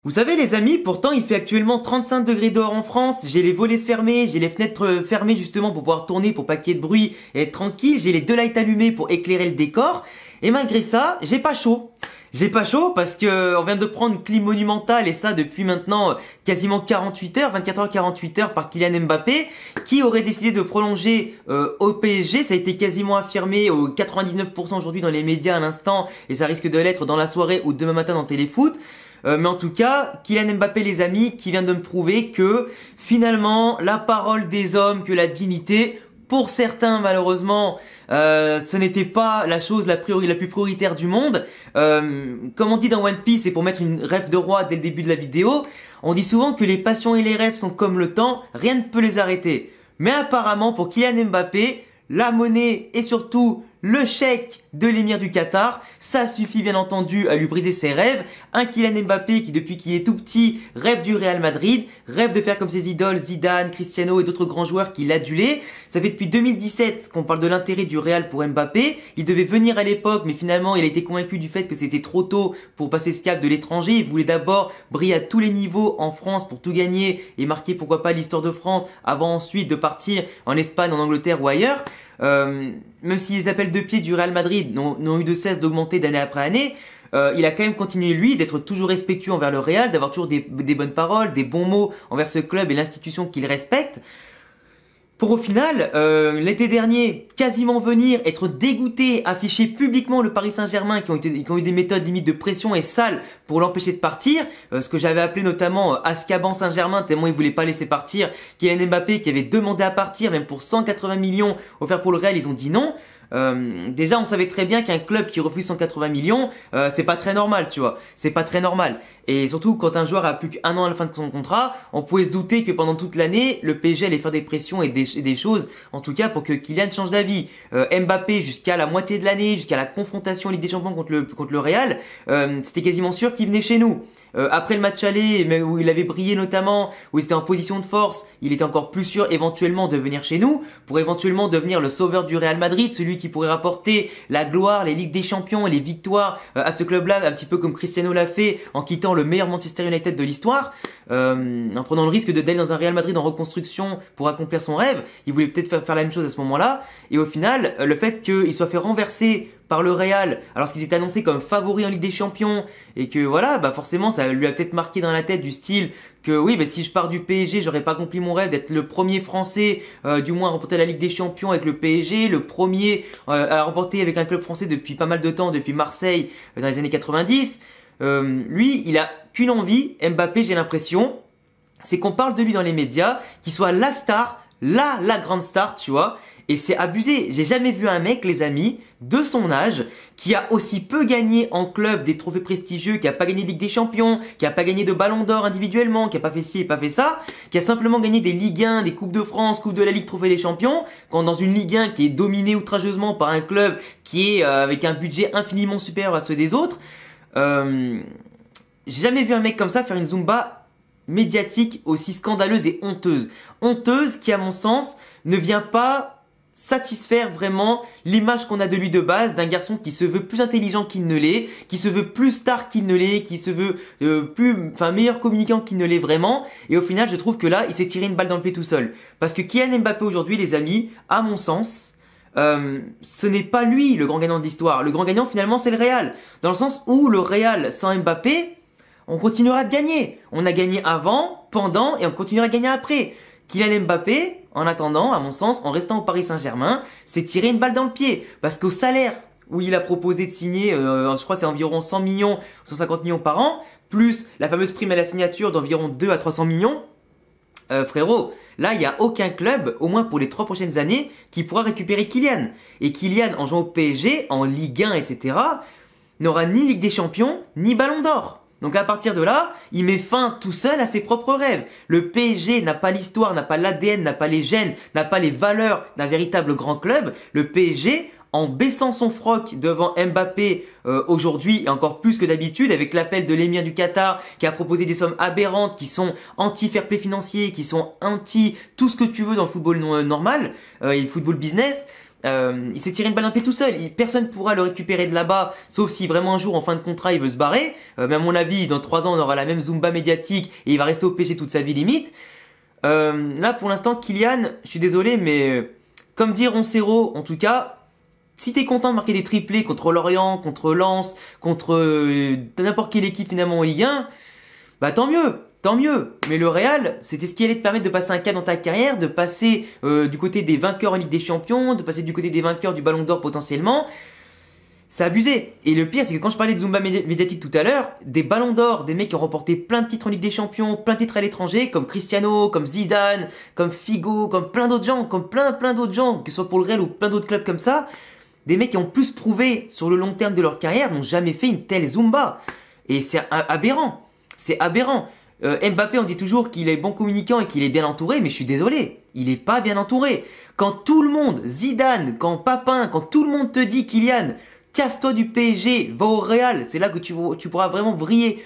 Vous savez les amis, pourtant il fait actuellement 35 degrés dehors en France, j'ai les volets fermés, j'ai les fenêtres fermées justement pour pouvoir tourner pour pas qu'il y ait de bruit et être tranquille, j'ai les deux lights allumés pour éclairer le décor, et malgré ça, j'ai pas chaud. J'ai pas chaud parce que on vient de prendre une clim monumentale et ça depuis maintenant quasiment 48 heures, 24 heures 48 heures par Kylian Mbappé qui aurait décidé de prolonger au PSG. Ça a été quasiment affirmé au 99% aujourd'hui dans les médias à l'instant et ça risque de l'être dans la soirée ou demain matin dans Téléfoot. Mais en tout cas, Kylian Mbappé les amis qui vient de me prouver que finalement la parole des hommes, que la dignité, pour certains malheureusement, ce n'était pas la chose la plus prioritaire du monde. Comme on dit dans One Piece, et pour mettre une ref de roi dès le début de la vidéo, on dit souvent que les passions et les rêves sont comme le temps, rien ne peut les arrêter. Mais apparemment pour Kylian Mbappé, la monnaie et surtout le chèque de l'émir du Qatar, ça suffit bien entendu à lui briser ses rêves. Un Kylian Mbappé qui depuis qu'il est tout petit rêve du Real Madrid, rêve de faire comme ses idoles Zidane, Cristiano et d'autres grands joueurs qui l'adulaient. Ça fait depuis 2017 qu'on parle de l'intérêt du Real pour Mbappé. Il devait venir à l'époque mais finalement il a été convaincu du fait que c'était trop tôt pour passer ce cap de l'étranger. Il voulait d'abord briller à tous les niveaux en France pour tout gagner et marquer pourquoi pas l'histoire de France avant ensuite de partir en Espagne, en Angleterre ou ailleurs. Même si les appels de pied du Real Madrid n'ont eu de cesse d'augmenter d'année après année, il a quand même continué lui d'être toujours respectueux envers le Real, d'avoir toujours des bonnes paroles, des bons mots envers ce club et l'institution qu'il respecte. Pour au final, l'été dernier, quasiment venir, être dégoûté, afficher publiquement le Paris Saint-Germain qui ont eu des méthodes limite de pression et sales pour l'empêcher de partir, ce que j'avais appelé notamment Azkaban Saint-Germain tellement il voulait pas laisser partir Kylian Mbappé qui avait demandé à partir même pour 180 millions offerts pour le Real, ils ont dit non. Déjà on savait très bien qu'un club qui refuse 180 millions c'est pas très normal, tu vois, c'est pas très normal, et surtout quand un joueur a plus qu'un an à la fin de son contrat, on pouvait se douter que pendant toute l'année le PSG allait faire des pressions et des choses en tout cas pour que Kylian change d'avis. Mbappé jusqu'à la moitié de l'année, jusqu'à la confrontation Ligue des Champions contre le Real, c'était quasiment sûr qu'il venait chez nous. Après le match aller où il avait brillé notamment, où il était en position de force, il était encore plus sûr éventuellement de venir chez nous pour éventuellement devenir le sauveur du Real Madrid, celui qui pourrait rapporter la gloire, les Ligues des Champions et les victoires à ce club-là, un petit peu comme Cristiano l'a fait en quittant le meilleur Manchester United de l'histoire, en prenant le risque d'aller dans un Real Madrid en reconstruction pour accomplir son rêve. Il voulait peut-être faire la même chose à ce moment-là, et au final, le fait qu'il soit fait renverser par le Real, alors qu'ils étaient annoncés comme favoris en Ligue des Champions, et que voilà, bah forcément ça lui a peut-être marqué dans la tête du style que oui, bah si je pars du PSG, j'aurais pas accompli mon rêve d'être le premier Français, du moins à remporter la Ligue des Champions avec le PSG, le premier à remporter avec un club français depuis pas mal de temps, depuis Marseille dans les années 90. Lui, il a qu'une envie, Mbappé, j'ai l'impression, c'est qu'on parle de lui dans les médias, qu'il soit la star, la grande star, tu vois. Et c'est abusé. J'ai jamais vu un mec, les amis, de son âge, qui a aussi peu gagné en club des trophées prestigieux, qui a pas gagné de Ligue des Champions, qui a pas gagné de Ballon d'Or individuellement, qui a pas fait ci et pas fait ça, qui a simplement gagné des Ligue 1, des Coupes de France, Coupe de la Ligue, Trophée des Champions, quand dans une Ligue 1 qui est dominée outrageusement par un club qui est avec un budget infiniment supérieur à ceux des autres. J'ai jamais vu un mec comme ça faire une Zumba médiatique aussi scandaleuse et honteuse. Honteuse qui, à mon sens, ne vient pas satisfaire vraiment l'image qu'on a de lui de base, d'un garçon qui se veut plus intelligent qu'il ne l'est, qui se veut plus star qu'il ne l'est, qui se veut meilleur communicant qu'il ne l'est vraiment. Et au final, je trouve que là, il s'est tiré une balle dans le pied tout seul. Parce que Kylian Mbappé aujourd'hui, les amis, à mon sens, ce n'est pas lui le grand gagnant de l'histoire. Le grand gagnant finalement c'est le Real. Dans le sens où le Real sans Mbappé, on continuera de gagner. On a gagné avant, pendant et on continuera à gagner après. Kylian Mbappé, en attendant, à mon sens, en restant au Paris Saint-Germain, s'est tiré une balle dans le pied. Parce qu'au salaire où il a proposé de signer, je crois c'est environ 100 millions, 150 millions par an, plus la fameuse prime à la signature d'environ 2 à 300 millions, frérot, là il n'y a aucun club, au moins pour les 3 prochaines années, qui pourra récupérer Kylian. Et Kylian, en jouant au PSG, en Ligue 1, etc., n'aura ni Ligue des Champions, ni Ballon d'Or. Donc à partir de là, il met fin tout seul à ses propres rêves. Le PSG n'a pas l'histoire, n'a pas l'ADN, n'a pas les gènes, n'a pas les valeurs d'un véritable grand club. Le PSG, en baissant son froc devant Mbappé aujourd'hui, et encore plus que d'habitude, avec l'appel de l'émir du Qatar qui a proposé des sommes aberrantes, qui sont anti-fair play financier, qui sont anti tout ce que tu veux dans le football normal et le football business, il s'est tiré une balle dans le pied tout seul. Personne pourra le récupérer de là-bas, sauf si vraiment un jour en fin de contrat il veut se barrer. Mais à mon avis, dans 3 ans on aura la même Zumba médiatique et il va rester au PSG toute sa vie limite. Là pour l'instant Kylian, je suis désolé mais comme dit Roncero, en tout cas, si t'es content de marquer des triplés contre Lorient, contre Lens, contre n'importe quelle équipe finalement en Ligue 1, bah tant mieux. Tant mieux, mais le Real, c'était ce qui allait te permettre de passer un cap dans ta carrière, de passer du côté des vainqueurs en Ligue des Champions, de passer du côté des vainqueurs du Ballon d'Or potentiellement. C'est abusé. Et le pire, c'est que quand je parlais de Zumba médiatique tout à l'heure, des Ballons d'Or, des mecs qui ont remporté plein de titres en Ligue des Champions, plein de titres à l'étranger, comme Cristiano, comme Zidane, comme Figo, comme plein d'autres gens, comme plein d'autres gens, que ce soit pour le Real ou plein d'autres clubs comme ça, des mecs qui ont plus prouvé sur le long terme de leur carrière n'ont jamais fait une telle Zumba. Et c'est aberrant. C'est aberrant. Mbappé, on dit toujours qu'il est bon communicant et qu'il est bien entouré, mais je suis désolé, il est pas bien entouré. Quand tout le monde, Zidane, quand Papin, quand tout le monde te dit Kylian, casse-toi du PSG, va au Real, c'est là que tu pourras vraiment briller,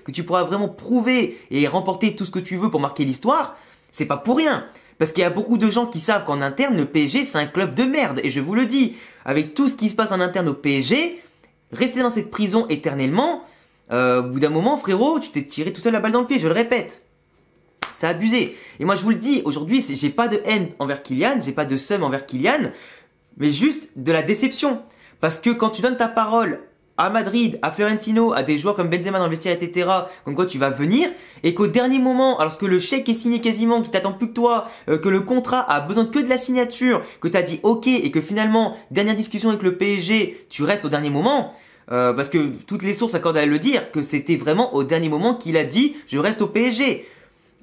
que tu pourras vraiment prouver et remporter tout ce que tu veux pour marquer l'histoire, c'est pas pour rien. Parce qu'il y a beaucoup de gens qui savent qu'en interne, le PSG c'est un club de merde, et je vous le dis, avec tout ce qui se passe en interne au PSG, rester dans cette prison éternellement, au bout d'un moment, frérot, tu t'es tiré tout seul la balle dans le pied, je le répète. C'est abusé. Et moi, je vous le dis, aujourd'hui, j'ai pas de haine envers Kylian, j'ai pas de seum envers Kylian, mais juste de la déception. Parce que quand tu donnes ta parole à Madrid, à Florentino, à des joueurs comme Benzema dans le vestiaire, etc., comme quoi tu vas venir, et qu'au dernier moment, alors que le chèque est signé quasiment, qu'il t'attend plus que toi, que le contrat a besoin que de la signature, que t'as dit ok, et que finalement, dernière discussion avec le PSG, tu restes au dernier moment, parce que toutes les sources accordent à le dire, que c'était vraiment au dernier moment qu'il a dit je reste au PSG.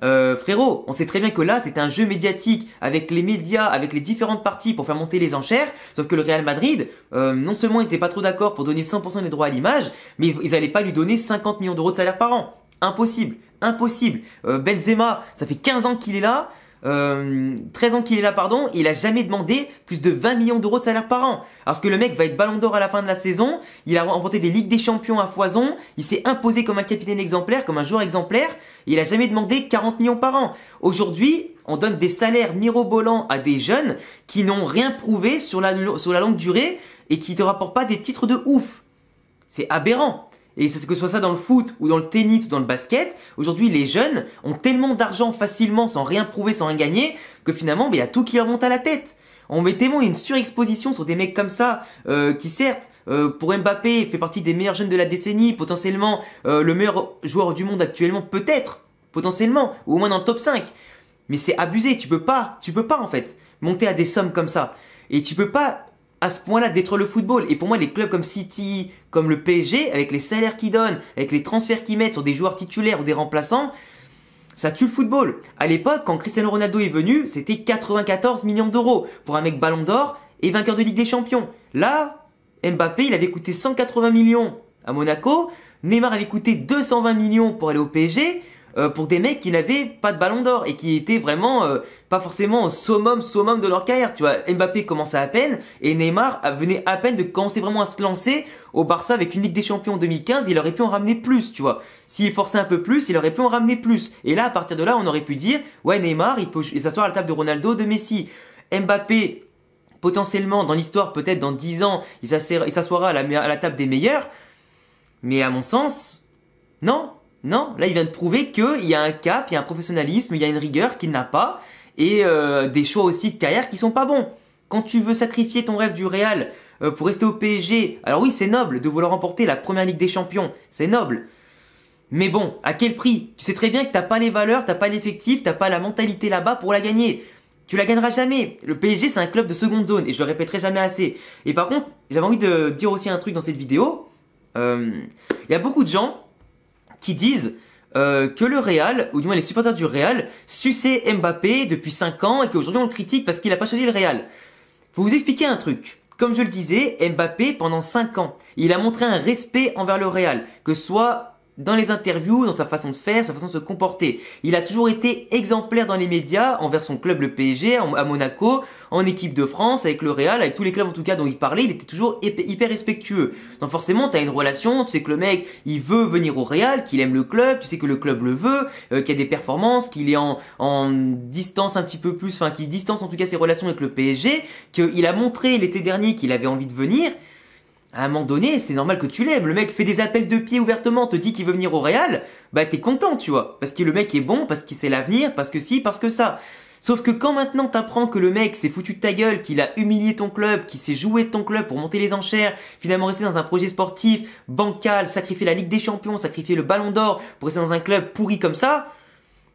Frérot, on sait très bien que là c'était un jeu médiatique avec les médias, avec les différentes parties pour faire monter les enchères, sauf que le Real Madrid, non seulement n'était pas trop d'accord pour donner 100% des droits à l'image, mais ils allaient pas lui donner 50 millions d'euros de salaire par an. Impossible, impossible. Benzema, ça fait 15 ans qu'il est là, 13 ans qu'il est là, pardon, il a jamais demandé plus de 20 millions d'euros de salaire par an. Parce que le mec va être Ballon d'Or à la fin de la saison, il a remporté des Ligues des Champions à foison, il s'est imposé comme un capitaine exemplaire, comme un joueur exemplaire, et il a jamais demandé 40 millions par an. Aujourd'hui, on donne des salaires mirobolants à des jeunes qui n'ont rien prouvé sur la longue durée et qui te rapportent pas des titres de ouf. C'est aberrant. Et c'est que ce soit ça dans le foot ou dans le tennis ou dans le basket, aujourd'hui les jeunes ont tellement d'argent facilement sans rien prouver, sans rien gagner, que finalement il y a tout qui leur monte à la tête. On met tellement une surexposition sur des mecs comme ça, qui certes, pour Mbappé, fait partie des meilleurs jeunes de la décennie, potentiellement le meilleur joueur du monde actuellement, peut-être, potentiellement, ou au moins dans le top 5. Mais c'est abusé, tu peux pas en fait monter à des sommes comme ça. Et tu peux pas à ce point-là détruire le football. Et pour moi, les clubs comme City, comme le PSG, avec les salaires qu'ils donnent, avec les transferts qu'ils mettent sur des joueurs titulaires ou des remplaçants, ça tue le football. À l'époque, quand Cristiano Ronaldo est venu, c'était 94 millions d'euros pour un mec Ballon d'Or et vainqueur de Ligue des Champions. Là, Mbappé, il avait coûté 180 millions à Monaco. Neymar avait coûté 220 millions pour aller au PSG. Pour des mecs qui n'avaient pas de Ballon d'Or et qui étaient vraiment pas forcément au summum de leur carrière. Tu vois, Mbappé commençait à peine et Neymar venait à peine de commencer vraiment à se lancer au Barça avec une Ligue des Champions en 2015. Il aurait pu en ramener plus, tu vois. S'il forçait un peu plus, il aurait pu en ramener plus. Et là, à partir de là, on aurait pu dire, ouais, Neymar, il peut s'asseoir à la table de Ronaldo, de Messi. Mbappé, potentiellement, dans l'histoire, peut-être dans 10 ans, il s'assoira à la table des meilleurs. Mais à mon sens, non. Non, là il vient de prouver qu'il y a un cap, il y a un professionnalisme, il y a une rigueur qu'il n'a pas et des choix aussi de carrière qui sont pas bons. Quand tu veux sacrifier ton rêve du Real pour rester au PSG, alors oui c'est noble de vouloir remporter la première Ligue des Champions, c'est noble. Mais bon, à quel prix? Tu sais très bien que t'as pas les valeurs, t'as pas l'effectif, t'as pas la mentalité là-bas pour la gagner. Tu la gagneras jamais. Le PSG c'est un club de seconde zone et je le répéterai jamais assez. Et par contre, j'avais envie de dire aussi un truc dans cette vidéo. Il y a beaucoup de gens qui disent que le Real, ou du moins les supporters du Real, suçaient Mbappé depuis 5 ans et qu'aujourd'hui on le critique parce qu'il n'a pas choisi le Real. Faut vous expliquer un truc. Comme je le disais, Mbappé, pendant 5 ans, il a montré un respect envers le Real, que ce soit dans les interviews, dans sa façon de faire, sa façon de se comporter. Il a toujours été exemplaire dans les médias envers son club, le PSG, à Monaco, en équipe de France, avec le Real, avec tous les clubs en tout cas dont il parlait, il était toujours hyper respectueux. Donc forcément, t'as une relation, tu sais que le mec, il veut venir au Real, qu'il aime le club, tu sais que le club le veut, qu'il y a des performances, qu'il est en distance un petit peu plus, enfin qu'il distance en tout cas ses relations avec le PSG, qu'il a montré l'été dernier qu'il avait envie de venir. À un moment donné, c'est normal que tu l'aimes. Le mec fait des appels de pied ouvertement, te dit qu'il veut venir au Real, bah t'es content, tu vois. Parce que le mec est bon, parce qu'il sait l'avenir, parce que si, parce que ça. Sauf que quand maintenant t'apprends que le mec s'est foutu de ta gueule, qu'il a humilié ton club, qu'il s'est joué de ton club pour monter les enchères, finalement rester dans un projet sportif bancal, sacrifier la Ligue des Champions, sacrifier le Ballon d'Or pour rester dans un club pourri comme ça,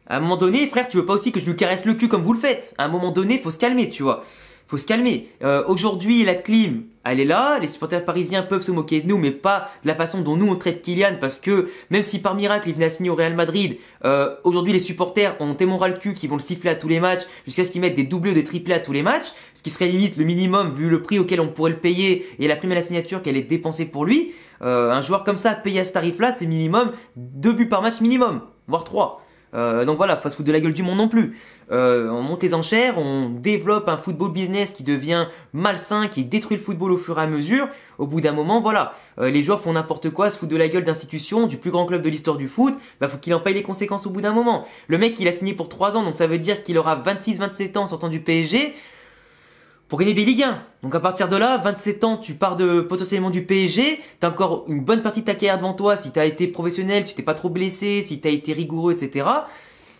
à un moment donné, frère, tu veux pas aussi que je lui caresse le cul comme vous le faites. À un moment donné, faut se calmer, tu vois. Faut se calmer. Aujourd'hui, la clim, elle est là. Les supporters parisiens peuvent se moquer de nous, mais pas de la façon dont nous on traite Kylian, parce que même si par miracle il venait à signer au Real Madrid, aujourd'hui les supporters ont tellement ras le cul qu'ils vont le siffler à tous les matchs, jusqu'à ce qu'ils mettent des doublés ou des triplés à tous les matchs, ce qui serait limite le minimum vu le prix auquel on pourrait le payer et la prime à la signature qu'elle est dépensée pour lui. Un joueur comme ça payé à ce tarif-là, c'est minimum 2 buts par match minimum, voire 3. Donc voilà, faut se foutre de la gueule du monde non plus. On monte les enchères, on développe un football business qui devient malsain, qui détruit le football au fur et à mesure. Au bout d'un moment, voilà, les joueurs font n'importe quoi, se foutent de la gueule d'institutions, du plus grand club de l'histoire du foot. Bah faut qu'il en paye les conséquences au bout d'un moment. Le mec, il a signé pour 3 ans, donc ça veut dire qu'il aura 26-27 ans en sortant du PSG. Pour gagner des Ligue 1. Donc à partir de là, 27 ans, tu pars de potentiellement du PSG, t'as encore une bonne partie de ta carrière devant toi, si t'as été professionnel, tu t'es pas trop blessé, si t'as été rigoureux, etc.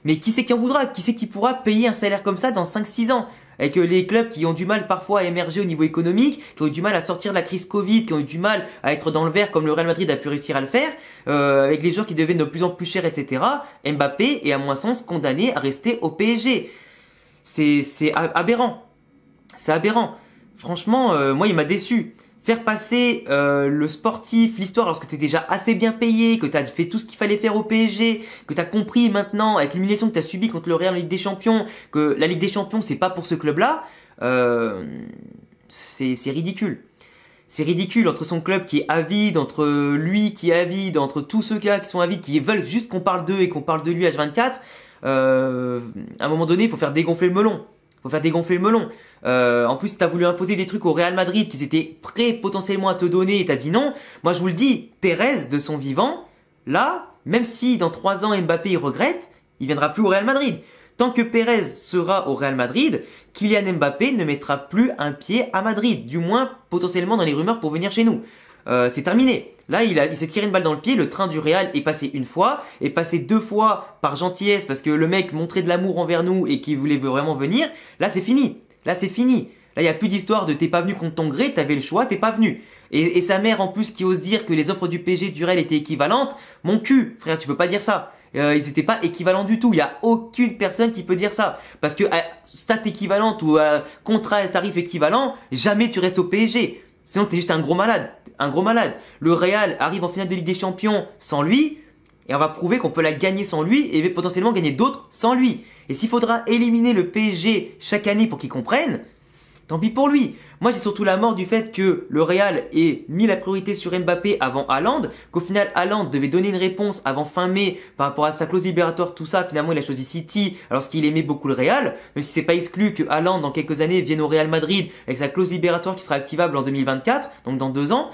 Mais qui c'est qui en voudra? Qui c'est qui pourra payer un salaire comme ça dans 5-6 ans? Avec les clubs qui ont du mal parfois à émerger au niveau économique, qui ont eu du mal à sortir de la crise Covid, qui ont eu du mal à être dans le vert comme le Real Madrid a pu réussir à le faire, avec les joueurs qui deviennent de plus en plus chers, etc. Mbappé est à mon sens condamné à rester au PSG. C'est aberrant. C'est aberrant. Franchement, moi, il m'a déçu. Faire passer le sportif, l'histoire, lorsque t'es déjà assez bien payé, que t'as fait tout ce qu'il fallait faire au PSG, que t'as compris maintenant, avec l'humiliation que t'as subie contre le Real en Ligue des Champions, que la Ligue des Champions, c'est pas pour ce club-là, c'est ridicule. C'est ridicule entre son club qui est avide, entre lui qui est avide, entre tous ceux gars qui sont avides, qui veulent juste qu'on parle d'eux et qu'on parle de lui H24. À un moment donné, il faut faire dégonfler le melon. Faut faire dégonfler le melon. En plus, t'as voulu imposer des trucs au Real Madrid qu'ils étaient prêts potentiellement à te donner et t'as dit non. Moi, je vous le dis, Pérez, de son vivant, là, même si dans 3 ans Mbappé il regrette, il viendra plus au Real Madrid. Tant que Pérez sera au Real Madrid, Kylian Mbappé ne mettra plus un pied à Madrid. Du moins, potentiellement dans les rumeurs pour venir chez nous. C'est terminé. Là, il s'est tiré une balle dans le pied. Le train du Real est passé une fois, est passé 2 fois par gentillesse parce que le mec montrait de l'amour envers nous et qu'il voulait vraiment venir. Là, c'est fini. Là, c'est fini. Là, il n'y a plus d'histoire de t'es pas venu contre ton gré, t'avais le choix, t'es pas venu. Et sa mère, en plus, qui ose dire que les offres du PSG du Real étaient équivalentes. Mon cul, frère, tu peux pas dire ça. Ils étaient pas équivalents du tout. Il y a aucune personne qui peut dire ça. Parce que stat équivalente ou contrat à tarif équivalent, jamais tu restes au PSG. Sinon, t'es juste un gros malade. Un gros malade. Le Real arrive en finale de Ligue des Champions sans lui. Et on va prouver qu'on peut la gagner sans lui et potentiellement gagner d'autres sans lui. Et s'il faudra éliminer le PSG chaque année pour qu'ils comprennent, tant pis pour lui. Moi, j'ai surtout la mort du fait que le Real ait mis la priorité sur Mbappé avant Haaland, qu'au final Haaland devait donner une réponse avant fin mai par rapport à sa clause libératoire, tout ça. Finalement, il a choisi City alors qu'il aimait beaucoup le Real, même si c'est pas exclu que Haaland dans quelques années vienne au Real Madrid avec sa clause libératoire qui sera activable en 2024, donc dans 2 ans.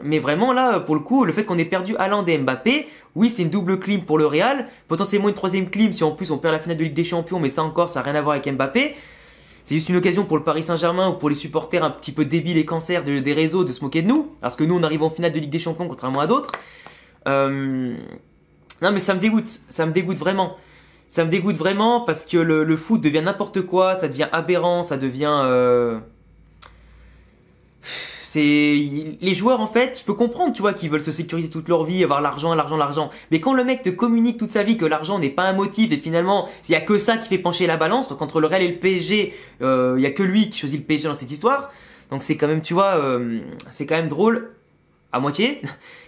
Mais vraiment là, pour le coup, le fait qu'on ait perdu Haaland et Mbappé, oui, c'est une double clim pour le Real, potentiellement une 3e clim si en plus on perd la finale de Ligue des Champions, mais ça encore, ça n'a rien à voir avec Mbappé. C'est juste une occasion pour le Paris Saint-Germain ou pour les supporters un petit peu débiles et cancers des réseaux de se moquer de nous, parce que nous on arrive en finale de Ligue des Champions contrairement à d'autres. Non mais ça me dégoûte vraiment. Ça me dégoûte vraiment parce que le foot devient n'importe quoi, ça devient aberrant, ça devient... Les joueurs en fait, je peux comprendre tu vois qu'ils veulent se sécuriser toute leur vie, avoir l'argent. Mais quand le mec te communique toute sa vie que l'argent n'est pas un motif et finalement il y a que ça qui fait pencher la balance, donc entre le Real et le PSG, il y a que lui qui choisit le PSG dans cette histoire. Donc c'est quand même tu vois, c'est quand même drôle à moitié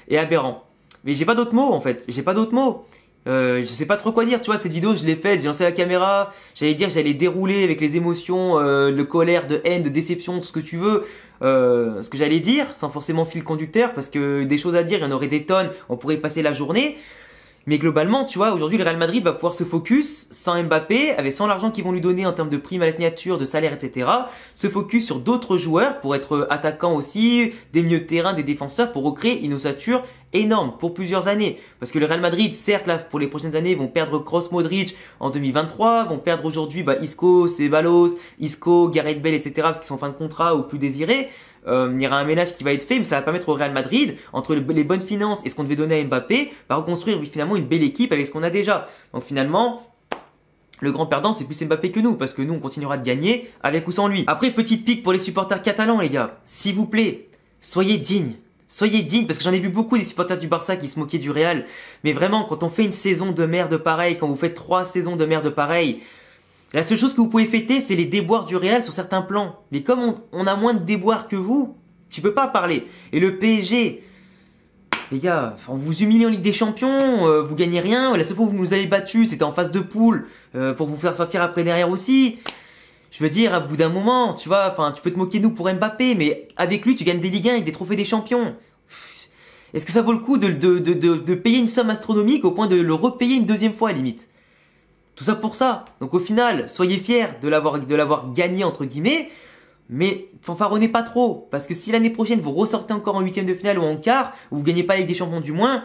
et aberrant. Mais j'ai pas d'autres mots en fait, j'ai pas d'autres mots. Je sais pas trop quoi dire, tu vois, cette vidéo je l'ai faite, j'ai lancé la caméra, j'allais dire j'allais dérouler avec les émotions, de colère, de haine, de déception, tout ce que tu veux, ce que j'allais dire, sans forcément fil conducteur, parce que des choses à dire, il y en aurait des tonnes, on pourrait y passer la journée. Mais globalement, tu vois, aujourd'hui le Real Madrid va pouvoir se focus sans Mbappé, avec sans l'argent qu'ils vont lui donner en termes de primes à la signature, de salaire, etc. Se focus sur d'autres joueurs pour être attaquants aussi, des milieux de terrain, des défenseurs, pour recréer une ossature énorme pour plusieurs années. Parce que le Real Madrid, certes, là, pour les prochaines années, vont perdre Kroos, Modric en 2023, vont perdre aujourd'hui Isco, Ceballos, Isco, Gareth Bale, etc. parce qu'ils sont en fin de contrat ou plus désirés. Il y aura un ménage qui va être fait, mais ça va permettre au Real Madrid, entre les bonnes finances et ce qu'on devait donner à Mbappé, va reconstruire finalement une belle équipe avec ce qu'on a déjà. Donc finalement, le grand perdant, c'est plus Mbappé que nous, parce que nous, on continuera de gagner avec ou sans lui. Après, petite pique pour les supporters catalans, les gars. S'il vous plaît, soyez dignes. Soyez dignes, parce que j'en ai vu beaucoup des supporters du Barça qui se moquaient du Real. Mais vraiment, quand on fait une saison de merde pareille, quand vous faites 3 saisons de merde pareille, la seule chose que vous pouvez fêter, c'est les déboires du Real sur certains plans. Mais comme on a moins de déboires que vous, tu peux pas parler. Et le PSG, les gars, on vous humilie en Ligue des Champions, vous gagnez rien. La seule fois où vous nous avez battus, c'était en phase de poule, pour vous faire sortir après derrière aussi. Je veux dire, à bout d'un moment, tu vois, enfin, tu peux te moquer de nous pour Mbappé, mais avec lui, tu gagnes des Ligue 1 avec des trophées des champions. Est-ce que ça vaut le coup de payer une somme astronomique au point de le repayer une deuxième fois à la limite? Tout ça pour ça. Donc au final, soyez fiers de l'avoir gagné entre guillemets, mais fanfaronnez pas trop. Parce que si l'année prochaine vous ressortez encore en huitième de finale ou en quart, ou vous gagnez pas avec des champions du moins,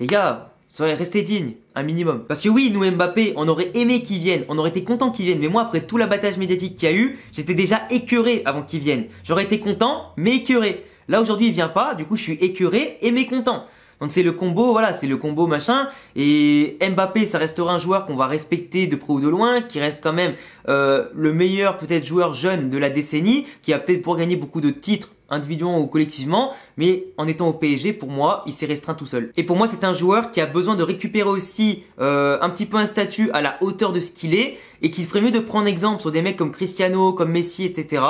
les gars, restez dignes, un minimum. Parce que oui, nous Mbappé, on aurait aimé qu'il vienne, on aurait été content qu'il vienne, mais moi après tout l'abattage médiatique qu'il y a eu, j'étais déjà écœuré avant qu'il vienne. J'aurais été content, mais écœuré. Là aujourd'hui il vient pas, du coup je suis écœuré et mécontent. Donc c'est le combo, voilà, c'est le combo machin. Et Mbappé, ça restera un joueur qu'on va respecter de près ou de loin, qui reste quand même le meilleur peut-être joueur jeune de la décennie, qui va peut-être pouvoir gagner beaucoup de titres individuellement ou collectivement, mais en étant au PSG, pour moi, il s'est restreint tout seul. Et pour moi, c'est un joueur qui a besoin de récupérer aussi un petit peu un statut à la hauteur de ce qu'il est, et qu'il ferait mieux de prendre exemple sur des mecs comme Cristiano, comme Messi, etc.,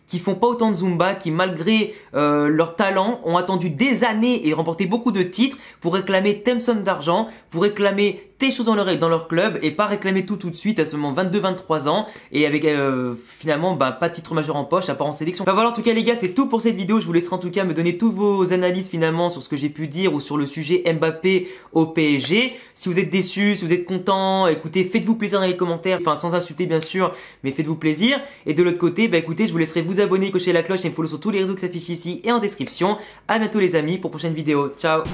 qui font pas autant de Zumba, qui malgré leur talent ont attendu des années et remporté beaucoup de titres pour réclamer telle somme d'argent, pour réclamer telle chose dans leur club et pas réclamer tout de suite à seulement 22-23 ans et avec finalement pas de titre majeur en poche à part en sélection. Voilà, en tout cas les gars, c'est tout pour cette vidéo. Je vous laisserai en tout cas me donner toutes vos analyses finalement sur ce que j'ai pu dire ou sur le sujet Mbappé au PSG. Si vous êtes déçus, si vous êtes contents, écoutez, faites-vous plaisir dans les commentaires, enfin sans insulter bien sûr, mais faites-vous plaisir. Et de l'autre côté, écoutez, je vous laisserai vous abonner, cocher la cloche et me follow sur tous les réseaux qui s'affichent ici et en description. À bientôt les amis pour une prochaine vidéo. Ciao.